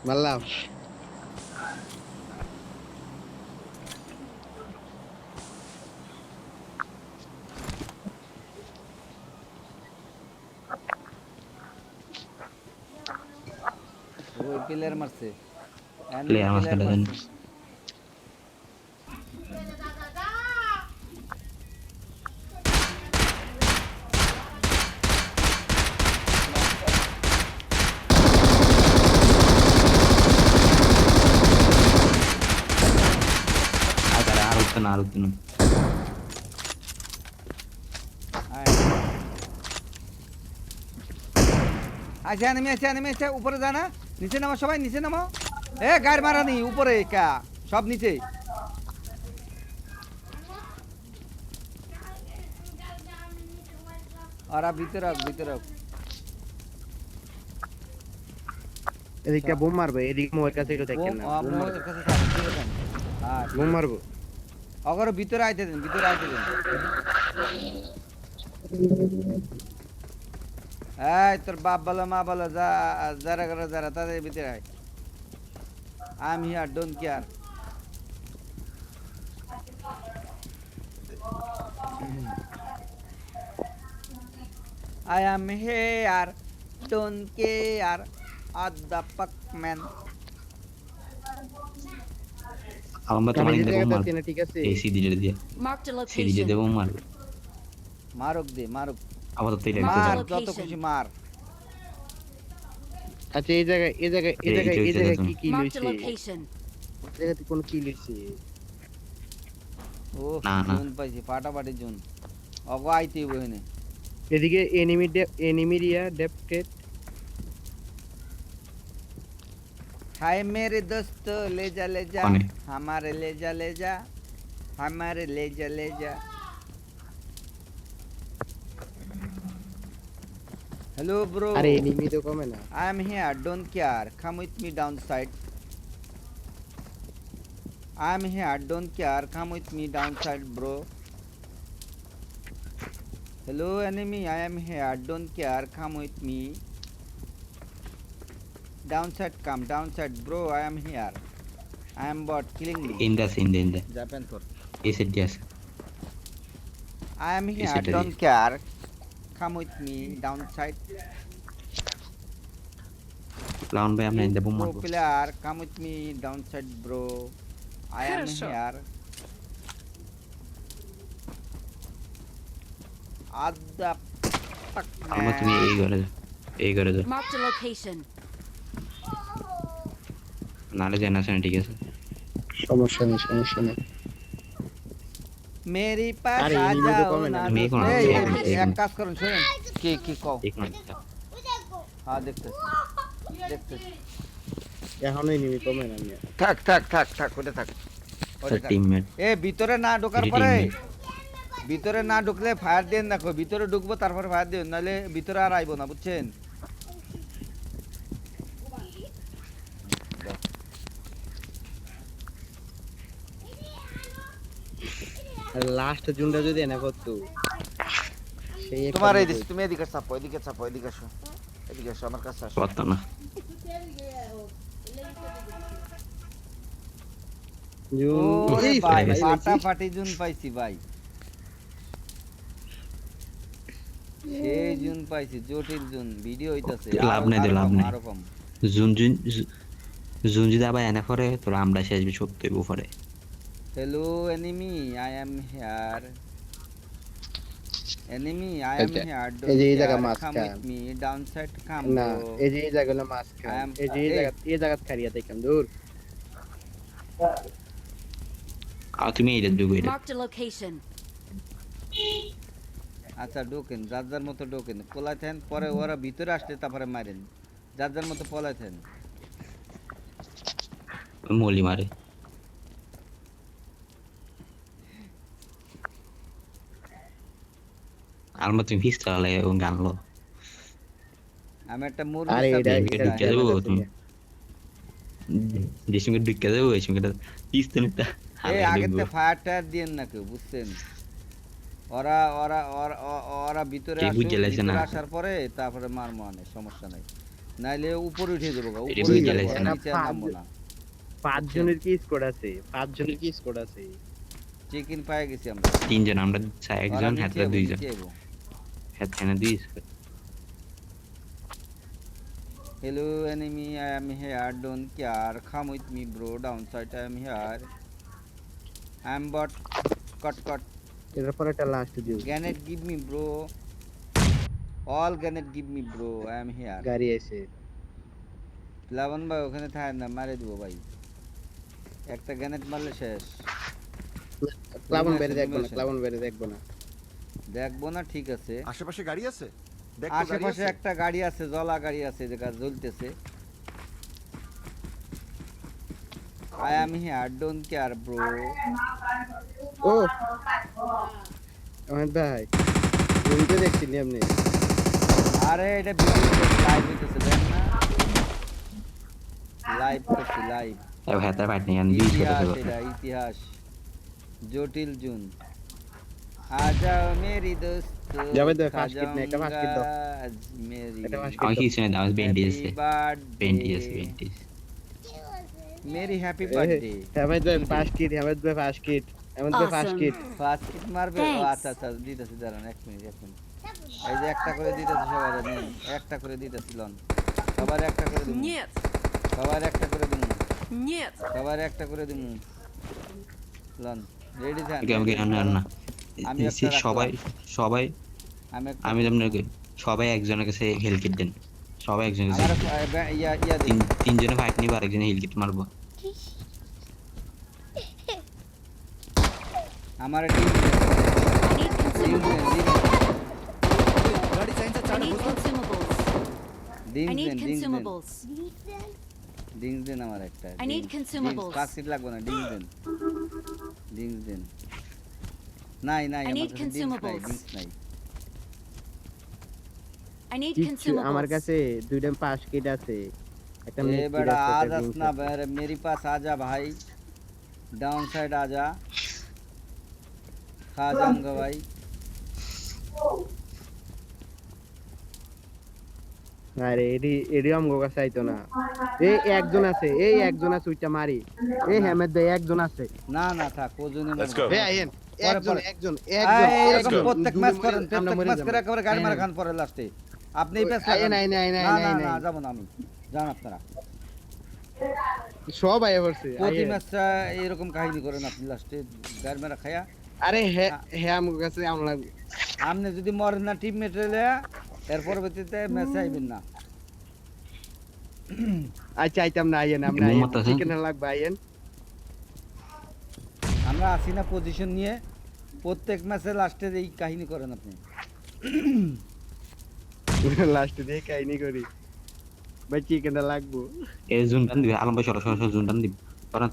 মারলাম। ওই প্লেয়ার মারছে, এনিমি প্লেয়ার প্লেয়ার মাঝখানে দেন। মারছে। আর উঠতে না, আর উঠতে না। আয়। আচ্ছা এনিমি আছে, উপরে যা না, নিচে নামো সবাই, নিচে নামো। এ গাড়ি মারা নি উপরে কা, সব নিচে। ওরা ভিতরে হোক, ভিতরে হোক। এদিকে বোম মারবে, এদিকে মোয়ের কাছে একটু দেখেন বোম না, বোম মারবে। মোর কাছে থাক, দূরে থাক। হ্যাঁ ঠিক বোম আছে। মারবো। অগর ভিতরে আইতে দেন, ভিতরে আইতে দেন। এই তোর বাপ বলো মা বলো, যা যারা করে যারা তাদের ভিতরে আয়। I am here, don't care. I am here, don't care. অধ্যাপক ম্যান। আমরা তোমার আমি যে ইন্দে বোম জায়গাতে মার। আছি না, ঠিক আছে? এই সিডি দিয়ে, Marked a সিডি দিয়ে location. বোম মার। মারুক দে, মারুক। আপাতত এটা Mark একটা মার দাও। যত খুশি মার। আচ্ছা, এই জায়গায় এই জায়গায় এই জায়গায় এইটা এই হইছে জায়গায় তুমি। কি কি Marked a লইছে? location. এই জায়গাতে কোন কি লইছে? ও না না, জুন পাইছি, ফাটাফাটি জুন। অগো আইতেই বহিনে। এদিকে এনিমিরিয়া ডেপটেড। हाय मेरे दोस्त ले जा কোনে हमारे ले जा हमारे ले जा। हेलो ब्रो, আরে এনিমি তো কমে না। I am here, don't care, come with me down side. I am here, don't care, come with me down side bro. Hello enemy, I am here, don't care, come with me down side bro. I am here, I am bot killing me. ইন্দে Japan for. এই set দিয়ে আছে। I am এই here, সেটটা দিয়ে don't care. Come with me downside. লাউন ভাই আমরা You ইন্দে bomb pro মারবো। player, come with me downside, bro. I am Хорошо. here. Adda fuck আমরা তুমি man. এই ঘরে যাও। Marked a location. নালে জানা আছে না, ঠিক আছে। সমস্যা নেই, সমস্যা নেই। मेरी पास अरे आ enemy तो जाओ कम है ना। ना मैं दोस्त। कौन? এই, एक मिनट, এক কাজ করুন শুনেন। কি কও? এক মিনিট। হ্যাঁ দেখতেছি, দেখতেছি। এখনো এনিমি কমে না মিয়া। থাক ওটা থাক। স্যার টিমমেট, এ ভিতরে না ঢোকার এটি পরে, teammate। ভিতরে না ঢুকলে ফায়ার দেন দেখো, ভিতরে ঢুকবো তারপরে ফায়ার দিন, নাহলে ভিতরে আর আইবো না, বুঝছেন? আর লাস্ট জুনটা যদি এনে করতো সেই একটা তোমার এই মজা দিস, তুমি এদিকে চাপো, এদিকে আসো, এদিকে আসো আমার কাছে আসো। কত না। হইতো। জুন ওরে এই ভাই, ভাই ফাটাফাটি জুন পাইছি ভাই, সেই জুন পাইছি, জটিল জুন। ভিডিও হইতাছে, লাভ নাই, লাভ নাই। আরো কম। জুন জুন জুন যদি আবার এনে পরে তোরা আমরা শেষ বি সত্যি উপরে। Hello enemy, I am here. Enemy, I am আচ্ছা, হিয়ার, এই যে ডোন্ট এই জায়গা কেয়ার, কাম মাঝখান। With me down side, come না, ব্রো। এই যে এই জায়গাগুলো মাঝখান। I am- এই যে এই জায়গা খারিয়া দেখেন দূর। আর তুমি এইটা ঢুকো এটা। Marked a location. আচ্ছা ঢোকেন, যার মতো ঢোকেন, পলাইতেন, পরে ওরা ভিতরে আসলে তারপরে মারেন, যার মতো পলাইতেন। মলি মারে। আর তুমি ফিস চালালে এবং গান লো। আমি একটা আরে মুরগি এটা এটা এটা ঢুকে জানা দেবো যাচ্ছে তুমি। না। যে সঙ্গে ঢুকে দেবো ওই সঙ্গে পিস্তলটা এই হালে আগেতে ঢুকবো। ফায়ার টায়ার দিয়েন না কেউ, বুঝছেন? ওরা ওরা ওরা ওরা ভিতরে কে আসুক, বুঝে লাইছে ভিতরে না। আসার পরে তারপরে মার মানে সমস্যা নাই। নাইলে উপরে উঠে যাবো এটা উপরে বুঝে যাবো লাইছে না। নিচে আর নামবো না 5 জনের কি স্কোয়াড আছে? 5 জনের কি স্কোয়াড আছে? চেক ইন পায়ে গেছি আমরা তিনজন আমরা ওরা একজন নিচে হাতে যাবো, দুইজন নিচে যাবো। হাতে দুই Hello enemy, I am here. Don't care. Come with me, bro. Downside, I am here. I am bot. Cut. এর পরে একটা লাস্ট দিও। Grenade, give me, bro. All grenade, give me, bro. I am here. গাড়ি আছে। লাবণ ভাই ওখানে থাকেন না, মারে দিব ভাই। একটা গ্রেনেড মারলে শেষ। ক্লাবন বেরে দেখবো না। দেখবো না, ঠিক আছে। আশেপাশে গাড়ি আছে? দেখ তো গাড়ি আশেপাশে আছে? একটা গাড়ি আছে, জ্বলা গাড়ি আছে, যেটা জ্বলতেছে। I am here. Don't care, bro. ও আমার ভাই ভিডিও দেখছিলি আপনি? আরে এটা ভিডিও লাইভ হইতেছে দেখ না, লাইভ করছি লাইভ। এবার হাতে পাটনি আন দুই ছোট ইতিহাস, ছোট এটা ইতিহাস। জটিল জুন আজাও মেরি দোস্ত যাবে তো ফার্স্ট কিট নে, একটা ফার্স্ট কিট দাও। আজ মেরি একটা ফার্স্ট আমি কিট কি শুনে দাও বেন্ডি আছে বেন্ডি বার্থডে আছে বেন্ডি মেরি হ্যাপি দাও। বার্থডে। হেমেদ ভাই ফার্স্ট কিট, হেমেদ ভাই ফার্স্ট কিট। ফার্স্ট কিট মারবে? ও Thanks. আচ্ছা দিতেছি, দাঁড়ান এক মিনিট। এই যে একটা করে দিতেছি সবার, নিন একটা করে দিতেছি, লন সবার একটা করে দিন, Нет, সবার একটা করে দিন, нет. সবার একটা করে দিন, লন রেডি থাকেন। গেম গেম না আমি একটা রাখলাম। সবাই আমি একটা আমি আপনাকে সবাই একজনের কাছে হেল কিট দেন সবাই একজনের কাছে আমার ইয়া দিন। তিনজনে ফাইট নিব আর একজনে হেল কিট মারবো আমার টিম I need consumables. গাড়ি চাইছে I চাড়ে need বুঝছো? consumables. দিন I need দিন consumables. দিন আমার একটা I need consumables. কাজ সিট লাগবে না, দিন নাই I আমার need কাছে consumables. দিন নাই। I need আমার consumables. কাছে দুইটা ফার্স্ট কিট আছে। একটা ए মিড কিট बड़ा আছে, आज একটা असना मेरे पास आजा भाई, डाउन साइड आजा, खा जाऊंगा भाई। আরে এডি আমগো কাছে আইতো না। এই একজন আছে ওইটা মারি। এই হেমেদ ভাই একজন আছে। না था কোজনে Let's go. এই আইন একজন এরকম প্রত্যেক ম্যাচ করেন, প্রত্যেক ম্যাচ করে একেবারে গাড়ি মারা খান পরে লাস্টে আপনি এই প্যাচ লাগান। না যাব না আমি, জান আপনারা সব আইয়া পড়ছে। প্রতি ম্যাচটা এরকম কাহিনী করেন আপনি লাস্টে গাড়ি মারা খায়া। আরে হে আমগো কাছে আমন লাগবে। আপনি যদি মরেন না টিম মেটেরিয়ালে, এর পরবর্তীতে ম্যাচে আইবেন না। আচ্ছা আইতাম না, আইয়েন আমরা চিকেন লাগবে আইয়েন। আমরা আসি না পজিশন নিয়ে, প্রত্যেক ম্যাচে লাস্টে এই কাহিনী করেন আপনি। লাস্টে দিয়ে কাহিনী করি ভাই, চিকেনটা লাগবো। এই জুনটান দিবে আলম ভাই সরাসরি জুনটান দিবে করান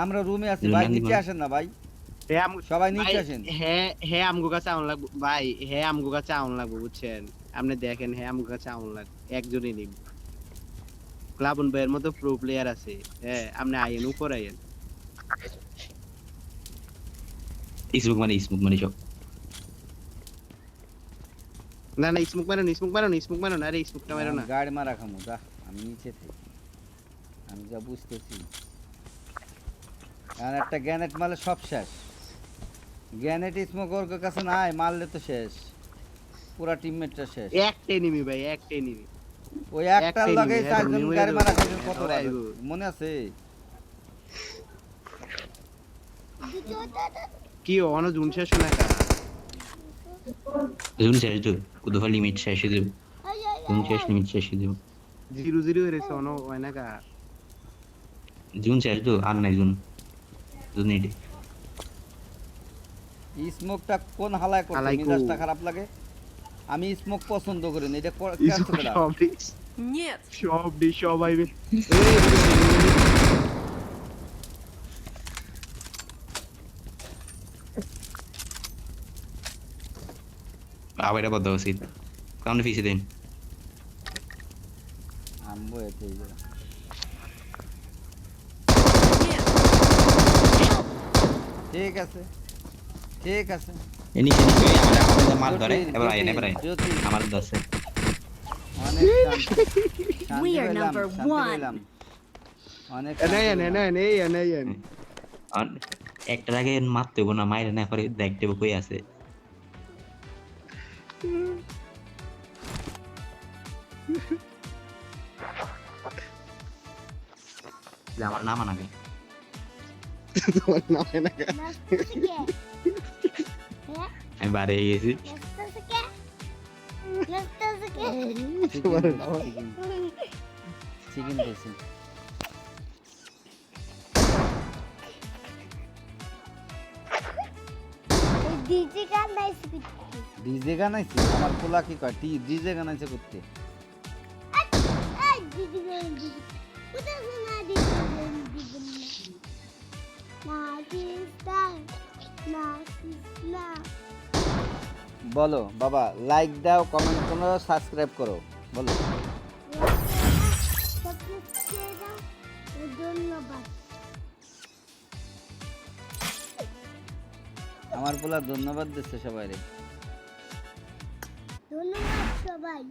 আমরা রুমে আছি ভাই, নিচে আসেন না ভাই, সবাই নিচে আসেন। হ্যাঁ আমগো কাছে আউন লাগবে ভাই, হ্যাঁ আমগো কাছে আউন লাগবে বুঝছেন। আপনি দেখেন হ্যাঁ আমগো কাছে আউন লাগবে, একজনই নিব। ক্লাবন ভাইয়ের মতো প্রো প্লেয়ার আছে। হ্যাঁ আপনি আইয়েন, উপর আইয়েন। স্মোক মানে সব না স্মোক মারো না, আরে স্মোকটা মারো না। গাড়ি মারা খামু যা, আমি নিচে থেকে আমি যা বুঝতেছি। আর একটা গ্যানেট মারলে সব শেষ। গ্যানেট স্মোক ওর কাছে নাই, মারলে তো শেষ, পুরা টিমমেটটা শেষ। একটা এনিমি ভাই, একটা এনিমি। ওই একটার একটা লগে enemy, চারজন enemy গাড়ি মারা খাইছেন, কত ওরা রাত? আইবো। মনে আছে? কি অন জুন শেষ না কা জুন শেষ তো কুদফা লিমিট শেষ দিব জুন শেষ লিমিট শেষ দিব 0-0 এর অন হয় না কা। জুন শেষ তো আর নাই জুন নেই স্মোকটা কোন হালায় করতে হালাই মেজাজটা কো। খারাপ লাগে? আমি স্মোক পছন্দ করি না, এটা স্মোক Нет. সব আইবে। আবার এটা বদ্ধ উচিত কারণ ফিসে দিন আমবো এতে এই জায়গা। Нет. ঠিক আছে ঠিক আছে। নিচে নিচে আমাদের মার ধরে জ্যোতি, এবার আইন এবার আইন জ্যোতি, আমার 10 অনেক শান্তি। শান্তি We are পেলাম, number শান্তি one. পেলাম। অনেক এনে শান্তি এনে পেলাম। এনে এনে এনে আর একটার আগে মারতে হবো না, মাইরে না পরে দেখতে হবে কই আছে। যে আমার নাম আনাবে তোমার নাম এনে আমি বাড়ি গেছি। তোমার নাম চিকেন খাইছি। ডিজে গান আইছে আমার পোলা কি কয় ডিজে গান আইছে করতে বলো বাবা লাইক দাও কমেন্ট করো সাবস্ক্রাইব করো বলো ধন্যবাদ আমার পোলা ধন্যবাদ দিচ্ছে সবাই ধন্যবাদ সবাই